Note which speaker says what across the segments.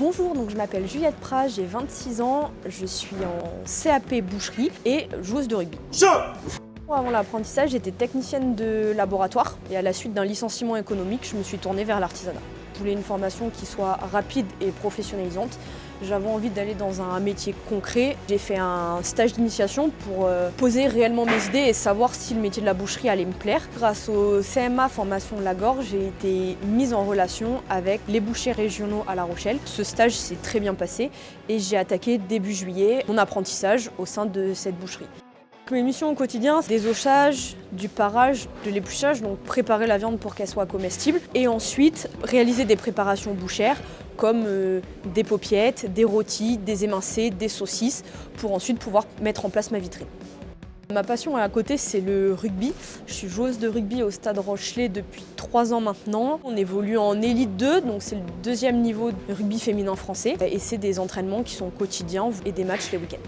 Speaker 1: Bonjour, donc je m'appelle Juliette Prat, j'ai 26 ans, je suis en CAP boucherie et joueuse de rugby. Avant l'apprentissage, j'étais technicienne de laboratoire et à la suite d'un licenciement économique, je me suis tournée vers l'artisanat. Je voulais une formation qui soit rapide et professionnalisante. J'avais envie d'aller dans un métier concret. J'ai fait un stage d'initiation pour poser réellement mes idées et savoir si le métier de la boucherie allait me plaire. Grâce au CMA Formation de la Gorge, j'ai été mise en relation avec les bouchers régionaux à La Rochelle. Ce stage s'est très bien passé et j'ai attaqué début juillet mon apprentissage au sein de cette boucherie. Mes missions au quotidien, c'est des ossages, du parage, de l'épluchage, donc préparer la viande pour qu'elle soit comestible, et ensuite réaliser des préparations bouchères comme des paupiettes, des rôtis, des émincés, des saucisses, pour ensuite pouvoir mettre en place ma vitrine. Ma passion à côté, c'est le rugby. Je suis joueuse de rugby au Stade Rochelet depuis 3 ans maintenant. On évolue en élite 2, donc c'est le 2e niveau de rugby féminin français, et c'est des entraînements qui sont quotidiens et des matchs les week-ends.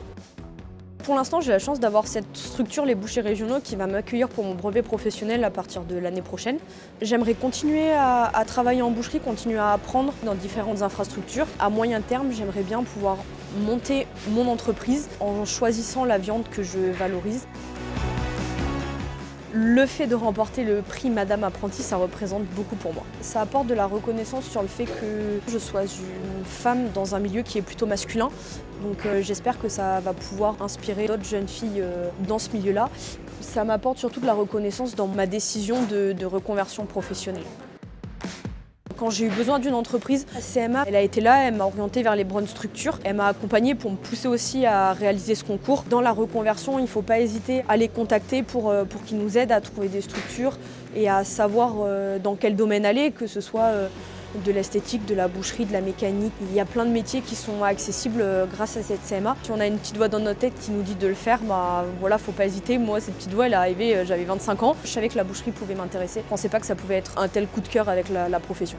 Speaker 1: Pour l'instant, j'ai la chance d'avoir cette structure, les bouchers régionaux, qui va m'accueillir pour mon brevet professionnel à partir de l'année prochaine. J'aimerais continuer à travailler en boucherie, continuer à apprendre dans différentes infrastructures. À moyen terme, j'aimerais bien pouvoir monter mon entreprise en choisissant la viande que je valorise. Le fait de remporter le prix Madame Apprentie, ça représente beaucoup pour moi. Ça apporte de la reconnaissance sur le fait que je sois une femme dans un milieu qui est plutôt masculin. Donc j'espère que ça va pouvoir inspirer d'autres jeunes filles dans ce milieu-là. Ça m'apporte surtout de la reconnaissance dans ma décision de reconversion professionnelle. Quand j'ai eu besoin d'une entreprise, la CMA, elle a été là, elle m'a orientée vers les bonnes structures. Elle m'a accompagnée pour me pousser aussi à réaliser ce concours. Dans la reconversion, il ne faut pas hésiter à les contacter pour qu'ils nous aident à trouver des structures et à savoir dans quel domaine aller, que ce soit de l'esthétique, de la boucherie, de la mécanique. Il y a plein de métiers qui sont accessibles grâce à cette CMA. Si on a une petite voix dans notre tête qui nous dit de le faire, voilà, faut pas hésiter. Moi, cette petite voix, elle est arrivée, j'avais 25 ans. Je savais que la boucherie pouvait m'intéresser. Je pensais pas que ça pouvait être un tel coup de cœur avec la profession.